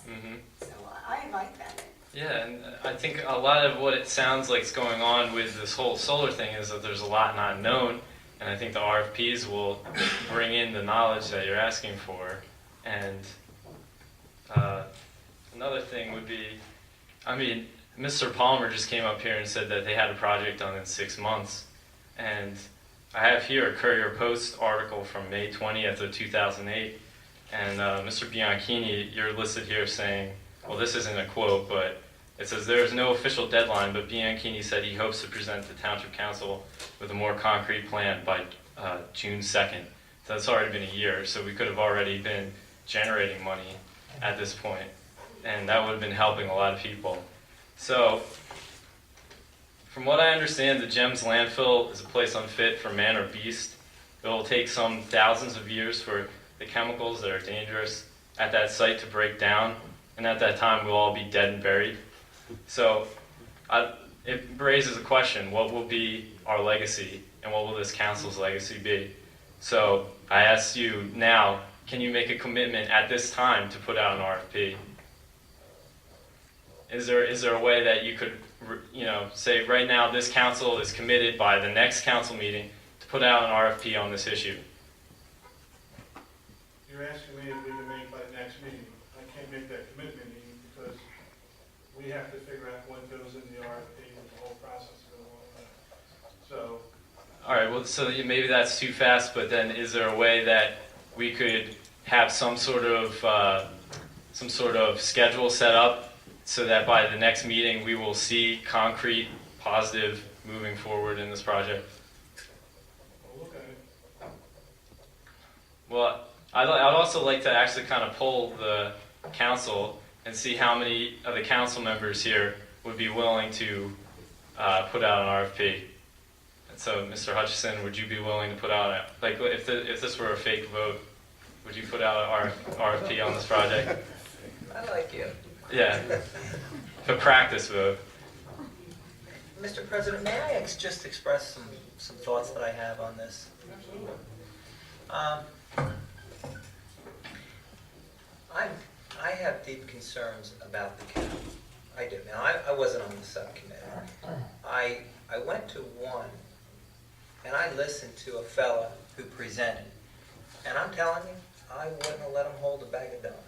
Mm-hmm. So I like that. Yeah, and I think a lot of what it sounds like is going on with this whole solar thing is that there's a lot not known, and I think the RFPs will bring in the knowledge that you're asking for. And another thing would be, I mean, Mr. Palmer just came up here and said that they had a project done in 6 months, and I have here a Courier Post article from May 20th of 2008, and Mr. Bianchini, you're listed here saying, well, this isn't a quote, but it says there is no official deadline, but Bianchini said he hopes to present the Township Council with a more concrete plan by June 2nd. So that's already been a year, so we could have already been generating money at this point, and that would have been helping a lot of people. So, from what I understand, the GEMS landfill is a place unfit for man or beast. It will take some thousands of years for the chemicals that are dangerous at that site to break down, and at that time we'll all be dead and buried. So it raises a question, what will be our legacy, and what will this council's legacy be? So I ask you now, can you make a commitment at this time to put out an RFP? Is there a way that you could, say right now this council is committed by the next council meeting to put out an RFP on this issue? You're asking me if we can make by the next meeting. I can't make that commitment because we have to figure out what goes in the RFP and the whole process goes on. So. All right. Well, so maybe that's too fast. But then, is there a way that we could have some sort of schedule set up so that by the next meeting we will see concrete, positive moving forward in this project? We'll look at it. Well, I'd also like to actually kind of poll the council and see how many of the council members here would be willing to put out an RFP. And so, Mr. Hutchison, would you be willing to put out, if this were a fake vote, would you put out an RFP on this project? I like you. Yeah, a practice vote. Mr. President, may I just express some thoughts that I have on this? I have deep concerns about the county. I do. Now, I wasn't on the subcommittee. I went to one, and I listened to a fella who presented. And I'm telling you, I wouldn't have let him hold a bag of donuts.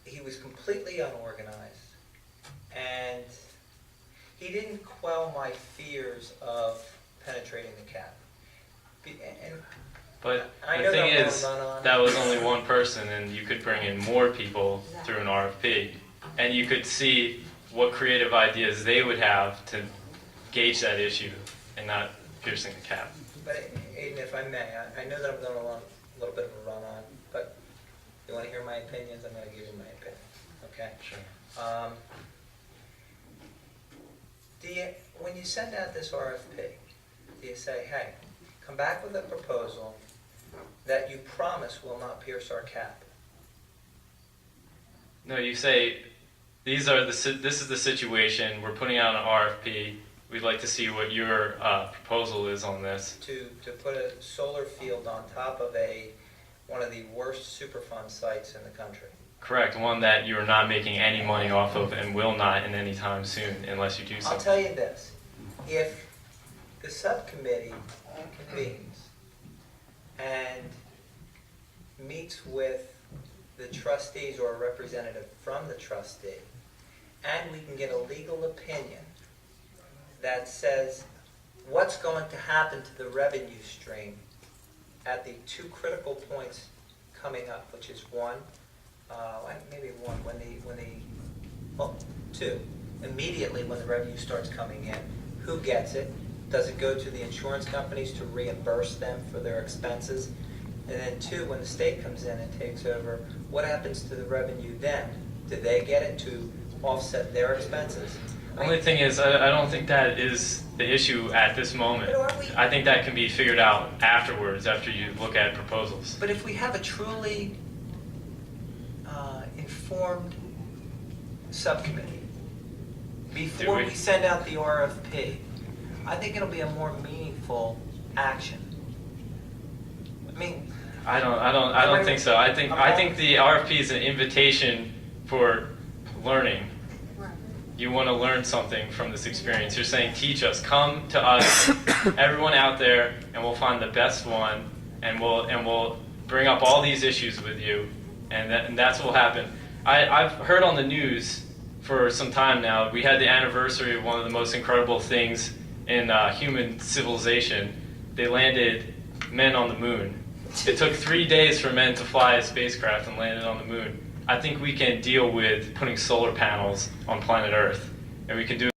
He was completely unorganized, and he didn't quell my fears of penetrating the cap. But the thing is, that was only one person, and you could bring in more people through an RFP, and you could see what creative ideas they would have to gauge that issue and not piercing the cap. But Aiden, if I may, I know that I'm going on a little bit of a run on, but you want to hear my opinions? I'm going to give you my opinion. Okay? Sure. When you send out this RFP, do you say, hey, come back with a proposal that you promise will not pierce our cap? No, you say, this is the situation, we're putting out an RFP, we'd like to see what your proposal is on this. To put a solar field on top of one of the worst Superfund sites in the country. Correct, one that you're not making any money off of and will not in any time soon unless you do something. I'll tell you this, if the subcommittee convenes and meets with the trustees or a representative from the trustee, and we can get a legal opinion that says what's going to happen to the revenue stream at the two critical points coming up, which is two, immediately when the revenue starts coming in, who gets it? Does it go to the insurance companies to reimburse them for their expenses? And then two, when the state comes in and takes over, what happens to the revenue then? Do they get it to offset their expenses? The only thing is, I don't think that is the issue at this moment. I think that can be figured out afterwards, after you look at proposals. But if we have a truly informed subcommittee, before we send out the RFP, I think it'll be a more meaningful action. I mean, I don't think so. I think the RFP is an invitation for learning. You want to learn something from this experience. You're saying, teach us, come to us, everyone out there, and we'll find the best one, and we'll bring up all these issues with you, and that's what will happen. I've heard on the news for some time now, we had the anniversary of one of the most incredible things in human civilization. They landed men on the moon. It took 3 days for men to fly a spacecraft and landed on the moon. I think we can deal with putting solar panels on planet Earth, and we can do